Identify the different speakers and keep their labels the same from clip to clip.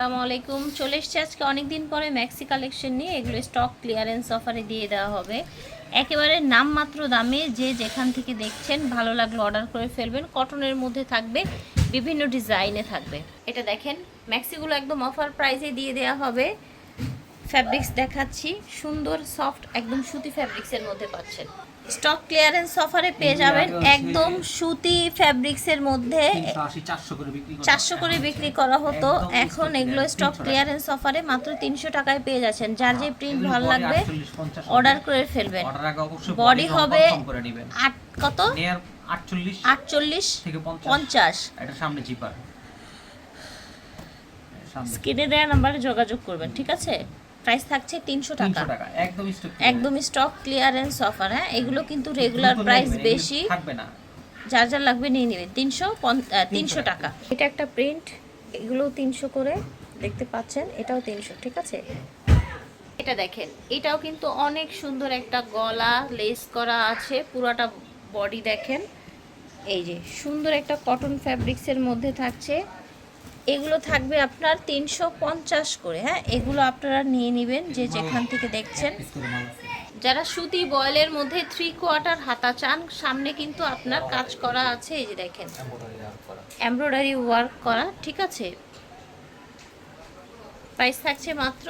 Speaker 1: আসসালামু আলাইকুম। চলে এসেছি আজকে অনেকদিন পরে ম্যাক্সি কালেকশন নিয়ে। এগুলো স্টক ক্লিয়ারেন্স অফারে দিয়ে দেওয়া হবে একেবারে নামমাত্র দামে। যে যেখান থেকে দেখছেন ভালো লাগলো অর্ডার করে ফেলবেন। কটনের মধ্যে থাকবে, বিভিন্ন ডিজাইনে থাকবে। এটা দেখেন, ম্যাক্সিগুলো একদম অফার প্রাইসে দিয়ে দেওয়া হবে। ফ্যাব্রিক্স দেখাচ্ছি, সুন্দর সফট একদম সুতি ফ্যাব্রিক্সের মধ্যে পাচ্ছেন। স্টক ক্লিয়ারেন্স অফারে পেয়ে যাবেন একদম সুতি ফ্যাব্রিক্সের মধ্যে। 400 করে বিক্রি করা হতো, এখন এগুলো স্টক ক্লিয়ারেন্স অফারে মাত্র 300 টাকায় পেয়ে যাচ্ছেন। যার যে প্রিন্ট ভালো লাগবে অর্ডার করে ফেলবেন। বডি হবে কত 48 থেকে 50।
Speaker 2: এটা সামনে জিপার।
Speaker 1: স্ক্রিনে দেওয়া নাম্বারে যোগাযোগ করবেন, ঠিক আছে? প্রাইস থাকছে 300 টাকা, একদম স্টক ক্লিয়ারেন্স অফার। হ্যাঁ, এগুলো কিন্তু রেগুলার প্রাইস বেশি
Speaker 2: থাকবে না,
Speaker 1: যার যার লাগবে নিয়ে নেবেন। 300 টাকা। এটা একটা প্রিন্ট, এগুলো 300 করে দেখতে পাচ্ছেন, এটাও 300, ঠিক আছে? এটা দেখেন, এটাও কিন্তু অনেক সুন্দর একটা গলা লেস করা আছে, পুরোটা বডি দেখেন। এই যে সুন্দর একটা কটন ফ্যাব্রিক্সের মধ্যে থাকছে। এগুলো থাকবে আপনার 350 করে। হ্যাঁ, এগুলো আপনারা নিয়ে নেবেন যে যেখান থেকে দেখছেন। যারা সুতি বয়েলের মধ্যে 3/4 হাতা চান, সামনে কিন্তু আপনার কাজ করা আছে। এই যে দেখেন, এমব্রয়ডারি ওয়ার্ক করা, ঠিক আছে? প্রাইস থাকছে মাত্র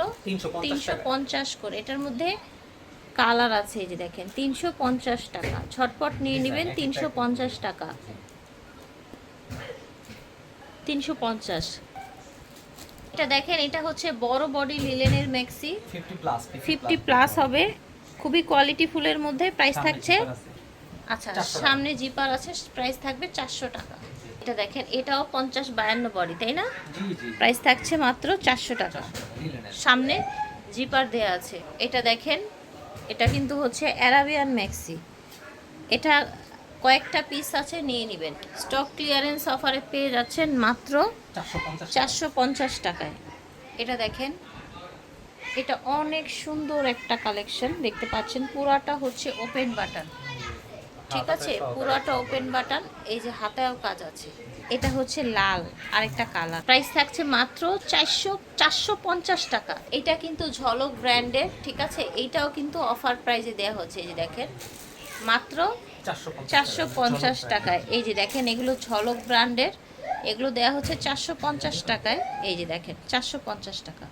Speaker 1: 350 করে। এটার মধ্যে কালার আছে, এই যে দেখেন, 350 টাকা। ঝটপট নিয়ে নেবেন, 350 টাকা, 350। এটা দেখেন, এটা হচ্ছে বড় বডি লিলেনের ম্যাক্সি, 50 প্লাস হবে, খুবই কোয়ালিটি ফুলের মধ্যে। প্রাইস থাকছে, আচ্ছা সামনে জিপার আছে, প্রাইস থাকবে 400 টাকা। এটা দেখেন, এটাও 50-52 বডি, তাই না? প্রাইস থাকছে মাত্র 400 টাকা, সামনে জিপার দেয়া আছে। এটা দেখেন, এটা কিন্তু হচ্ছে অ্যারাবিয়ান ম্যাক্সি। এটা কয়েকটা পিস আছে, নিয়ে নেবেন। স্টক ক্লিয়ারেন্স অফারে পেয়ে যাচ্ছেন মাত্র 450 টাকায়। এটা দেখেন, এটা অনেক সুন্দর একটা কালেকশন দেখতে পাচ্ছেন। পুরাটা হচ্ছে ওপেন বাটন, ঠিক আছে? পুরাটা ওপেন বাটন। এই যে হাতায়ও কাজ আছে। এটা হচ্ছে লাল আরেকটা কালার। প্রাইস থাকছে মাত্র 450 টাকা। এটা কিন্তু ঝলক ব্র্যান্ডের, ঠিক আছে? এইটাও কিন্তু অফার প্রাইসে দেওয়া হচ্ছে। এই যে দেখেন, মাত্র 450 টাকায়। এই যে দেখেন, এগুলো ঝলক ব্র্যান্ডের, এগুলো দেওয়া হচ্ছে 450 টাকায়। এই যে দেখেন, 450 টাকা।